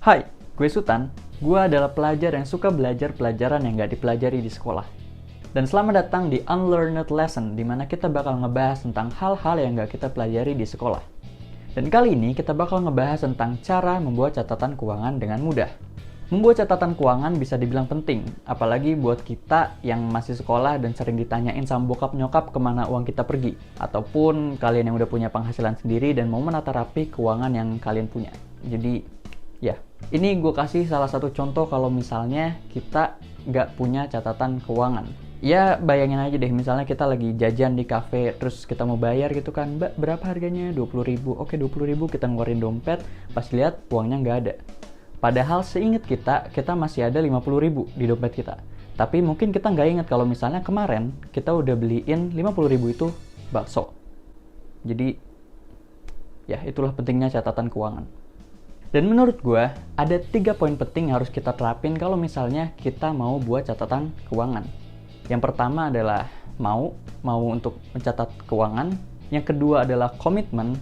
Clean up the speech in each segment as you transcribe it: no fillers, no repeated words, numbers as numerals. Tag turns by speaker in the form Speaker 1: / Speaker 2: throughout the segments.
Speaker 1: Hai, gue Sultan. Gue adalah pelajar yang suka belajar pelajaran yang nggak dipelajari di sekolah. Dan selamat datang di Unlearned Lesson, di mana kita bakal ngebahas tentang hal-hal yang nggak kita pelajari di sekolah. Dan kali ini kita bakal ngebahas tentang cara membuat catatan keuangan dengan mudah. Membuat catatan keuangan bisa dibilang penting, apalagi buat kita yang masih sekolah dan sering ditanyain sama bokap nyokap kemana uang kita pergi. Ataupun kalian yang udah punya penghasilan sendiri dan mau menata rapi keuangan yang kalian punya. Jadi, ya, ini gue kasih salah satu contoh kalau misalnya kita nggak punya catatan keuangan. Ya, bayangin aja deh, misalnya kita lagi jajan di kafe, terus kita mau bayar gitu kan, Mbak, berapa harganya? 20.000. Oke, 20.000, kita ngeluarin dompet, pas lihat uangnya nggak ada. Padahal seingat kita masih ada 50.000 di dompet kita. Tapi mungkin kita nggak ingat kalau misalnya kemarin kita udah beliin 50.000 itu bakso. Jadi, ya itulah pentingnya catatan keuangan. Dan menurut gue, ada 3 poin penting yang harus kita terapin kalau misalnya kita mau buat catatan keuangan. Yang pertama adalah mau untuk mencatat keuangan. Yang kedua adalah komitmen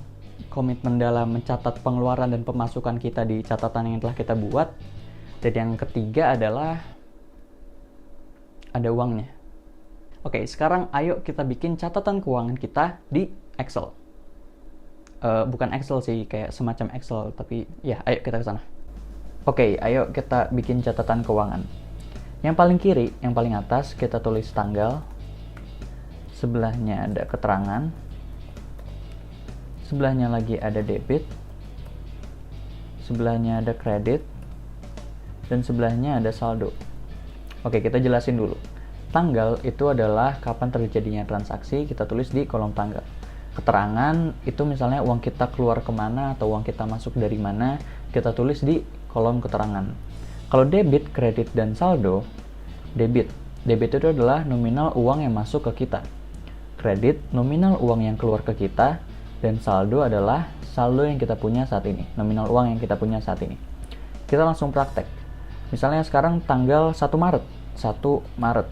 Speaker 1: dalam mencatat pengeluaran dan pemasukan kita di catatan yang telah kita buat. Dan yang ketiga adalah ada uangnya. Oke, sekarang ayo kita bikin catatan keuangan kita di Excel. Bukan Excel sih, kayak semacam Excel, tapi ya ayo kita ke sana. Oke, ayo kita bikin catatan keuangan. Yang paling kiri, yang paling atas kita tulis tanggal. Sebelahnya ada keterangan. Sebelahnya lagi ada debit, sebelahnya ada kredit, dan sebelahnya ada saldo. Oke, kita jelasin dulu. Tanggal itu adalah kapan terjadinya transaksi, kita tulis di kolom tanggal. Keterangan itu misalnya uang kita keluar kemana atau uang kita masuk dari mana, kita tulis di kolom keterangan. Kalau debit, kredit, dan saldo, debit itu adalah nominal uang yang masuk ke kita. Kredit, nominal uang yang keluar ke kita. Dan saldo adalah saldo yang kita punya saat ini, nominal uang yang kita punya saat ini. Kita langsung praktek. Misalnya sekarang tanggal 1 Maret.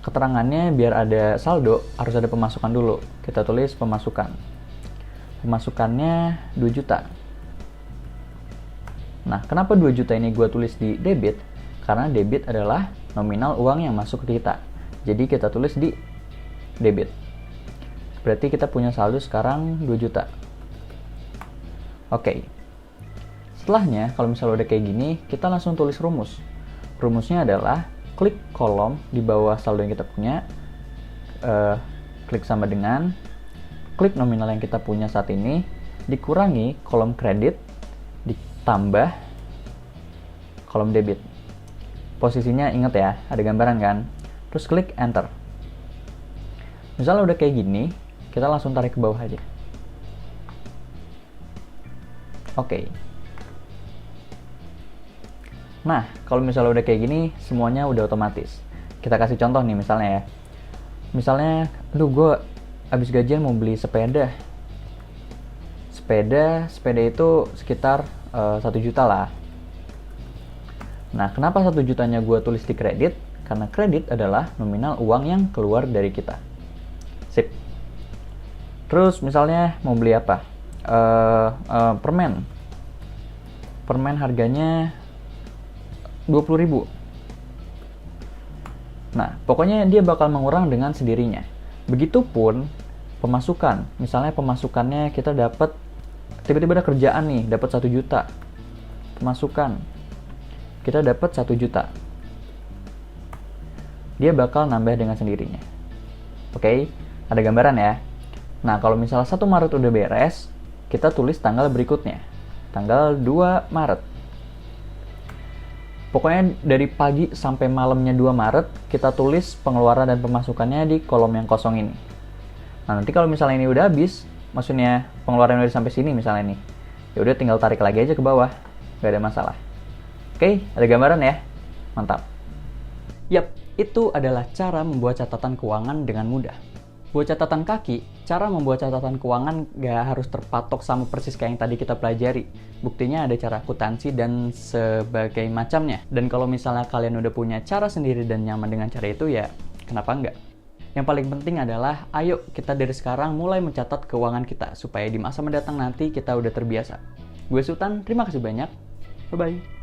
Speaker 1: Keterangannya biar ada saldo, harus ada pemasukan dulu. Kita tulis pemasukan. Pemasukannya 2 juta. Nah, kenapa 2 juta ini gue tulis di debit? Karena debit adalah nominal uang yang masuk ke kita. Jadi kita tulis di debit. Berarti kita punya saldo sekarang 2 juta. Oke. Setelahnya, kalau misalnya udah kayak gini, kita langsung tulis rumus. Rumusnya adalah klik kolom di bawah saldo yang kita punya, klik sama dengan, klik nominal yang kita punya saat ini, dikurangi kolom kredit, ditambah kolom debit. Posisinya ingat ya, ada gambaran kan? Terus klik enter. Misalnya udah kayak gini, kita langsung tarik ke bawah aja. Oke. Nah, kalau misalnya udah kayak gini, semuanya udah otomatis. Kita kasih contoh nih misalnya ya. Misalnya, gue abis gajian mau beli sepeda. Sepeda itu sekitar 1 juta lah. Nah, kenapa 1 jutanya gue tulis di kredit? Karena kredit adalah nominal uang yang keluar dari kita. Sip. Terus misalnya mau beli apa? Permen. Permen harganya 20.000. Nah, pokoknya dia bakal mengurang dengan sendirinya. Begitupun pemasukan. Misalnya pemasukannya kita dapat, tiba-tiba ada kerjaan nih, dapat 1 juta. Pemasukan. Kita dapat 1 juta. Dia bakal nambah dengan sendirinya. Oke, ada gambaran ya. Nah, kalau misalnya 1 Maret udah beres, kita tulis tanggal berikutnya. Tanggal 2 Maret. Pokoknya dari pagi sampai malamnya 2 Maret, kita tulis pengeluaran dan pemasukannya di kolom yang kosong ini. Nah, nanti kalau misalnya ini udah habis, maksudnya pengeluaran udah sampai sini misalnya nih, ya udah tinggal tarik lagi aja ke bawah. Gak ada masalah. Oke, ada gambaran ya? Mantap. Yap, itu adalah cara membuat catatan keuangan dengan mudah. Buat catatan kaki, cara membuat catatan keuangan gak harus terpatok sama persis kayak yang tadi kita pelajari. Buktinya ada cara akuntansi dan sebagai macamnya. Dan kalau misalnya kalian udah punya cara sendiri dan nyaman dengan cara itu, ya kenapa enggak? Yang paling penting adalah, ayo kita dari sekarang mulai mencatat keuangan kita, supaya di masa mendatang nanti kita udah terbiasa. Gue Sultan, terima kasih banyak. Bye-bye.